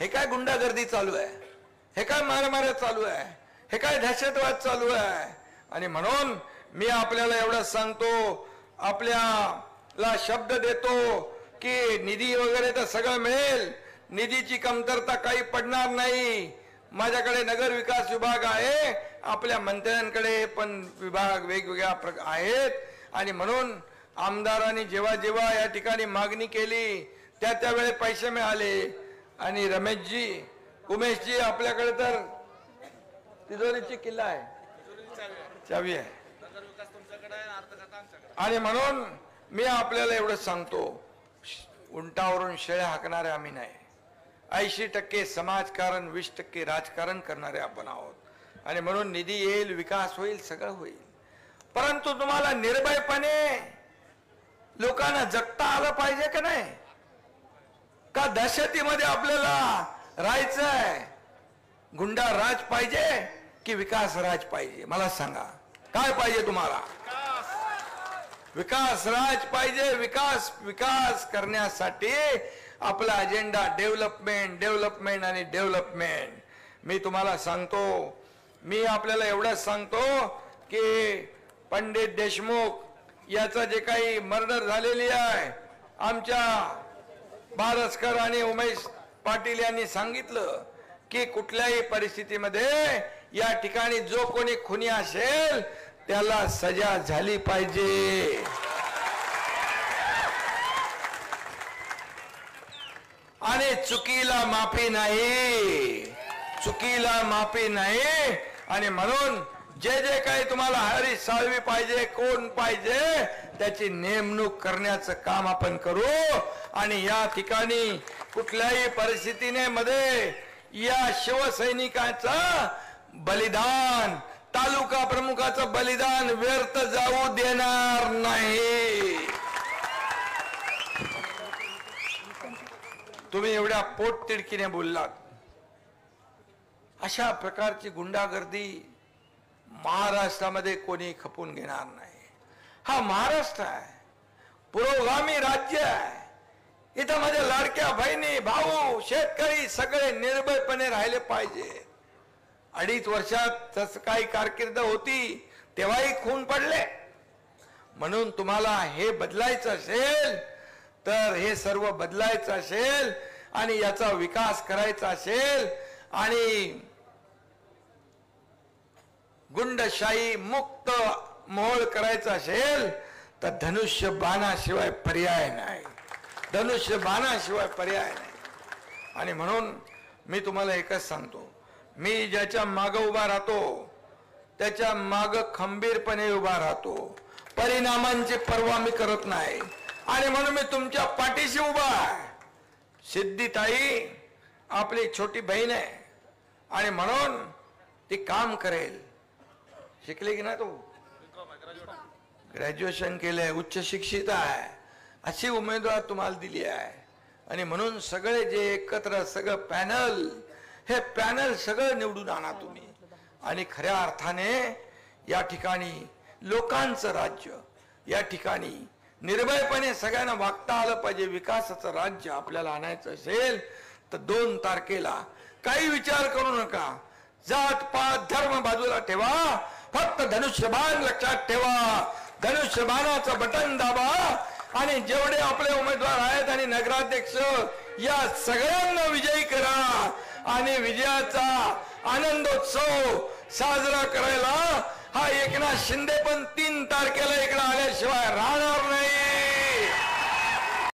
हे काय गुंडागर्दी चालू आहे, हे काय मारामाऱ्या चालू आहे, हे काय दहशतवाद चालू आहे. आणि म्हणून मी आपल्याला एवढंच सांगतो, आपल्याला शब्द देतो की निधी वगैरे तर सगळं मिळेल, निधीची कमतरता काही पडणार नाही. माझ्याकडे नगर विकास विभाग आहे, आपल्या मंत्र्यांकडे पण विभाग वेगवेगळ्या आहेत. आणि म्हणून आमदारांनी जेव्हा जेव्हा या ठिकाणी मागणी केली त्यावेळी पैसे मिळाले. आणि रमेशजी, उमेशजी, आपल्याकडे तर तिजोरीची किल्ला आहे, चावी आहे. आणि म्हणून मी आपल्याला एवढं सांगतो, उंटावरून शेळ्या हाकणारे आम्ही नाही. 80% समाजकारण, 20% राजकारण करणारे आपण आहोत. आणि म्हणून निधी येईल, विकास होईल, सगळं होईल. परंतु तुम्हाला निर्भयपणे लोकांना जगता आलं पाहिजे का नाही? का दहशतीमध्ये आपल्याला राहायचंय? गुंडा राज पाहिजे की विकास राज पाहिजे? मला सांगा, काय पाहिजे तुम्हाला? विकास राज पाहिजे. विकास करण्यासाठी आपला अजेंडा डेव्हलपमेंट, डेव्हलपमेंट आणि डेव्हलपमेंट. मी तुम्हाला सांगतो, मी आपल्याला एवढंच सांगतो की पंडित देशमुख याचं जे काही मर्डर झालेली आहे, आमच्या बारसकर आणि उमेश पाटील यांनी सांगितलं की कुठल्याही परिस्थितीमध्ये या ठिकाणी जो कोणी खुनी असेल त्याला सजा झाली पाहिजे. आणि चुकीला माफी नाही, चुकीला माफी नाही. आणि म्हणून जे जे काही तुम्हाला हरी साळवी पाहिजे, कोण पाहिजे, त्याची नेमणूक करण्याचं काम आपण करू. आणि या ठिकाणी कुठल्याही परिस्थितीने मध्ये या शिवसैनिकाचं बलिदान, तालुका प्रमुखाचं बलिदान व्यर्थ जाऊ देणार नाही. तुम्ही एवढ्या पोटतिडकीने बोललात. अशा प्रकारची गुंडागर्दी महाराष्ट्रामध्ये कोणी खपून घेणार नाही. हा महाराष्ट्र आहे, पुरोगामी राज्य आहे. इथं माझ्या लाडक्या बहिणी, भाऊ, शेतकरी सगळे निर्भयपणे राहिले पाहिजे. 2.5 वर्षात तसं काही कारकीर्द होती तेव्हाही खून पडले. म्हणून तुम्हाला हे बदलायचं असेल तर हे सर्व बदलायचं असेल आणि याचा विकास करायचा असेल आणि गुंडशाही मुक्त मोहळ करायचा असेल तर धनुष्य बाणाशिवाय पर्याय नाही, धनुष्य बाणाशिवाय पर्याय नाही. आणि म्हणून मी तुम्हाला एकच सांगतो, मी ज्याच्या माग उभा राहतो त्याच्या माग खंबीरपणे उभा राहतो. परिणामांची पर्वा मी करत नाही. आणि म्हणून मी तुमच्या पाठीशी उभा आहे. सिद्धीताई आपली छोटी बहीण आहे आणि म्हणून ती काम करेल. शिकले की नाही? तो ग्रॅज्युएशन केलंय, उच्च शिक्षित आहे, अशी उमेदवार तुम्हाला दिली आहे. आणि म्हणून सगळे जे एकत्र सगळं पॅनल, हे पॅनल सगळं निवडून आणा तुम्ही. आणि खऱ्या अर्थाने या ठिकाणी लोकांचं राज्य, या ठिकाणी निर्भयपणे सगळ्यांना वागता आलं पाहिजे. विकासाचं राज्य आपल्याला आणायचं असेल तर 2 तारखेला काही विचार करू नका. जात पात धर्म बाजूला ठेवा, फक्त धनुष्यबाण लक्षात ठेवा. धनुष्यबाणाचं बटन दाबा आणि जेवढे आपले उमेदवार आहेत आणि नगराध्यक्ष या सगळ्यांना विजयी करा. आणि विजयाचा आनंदोत्सव साजरा करायला हा एकनाथ शिंदे पण 3 तारखेला इकडे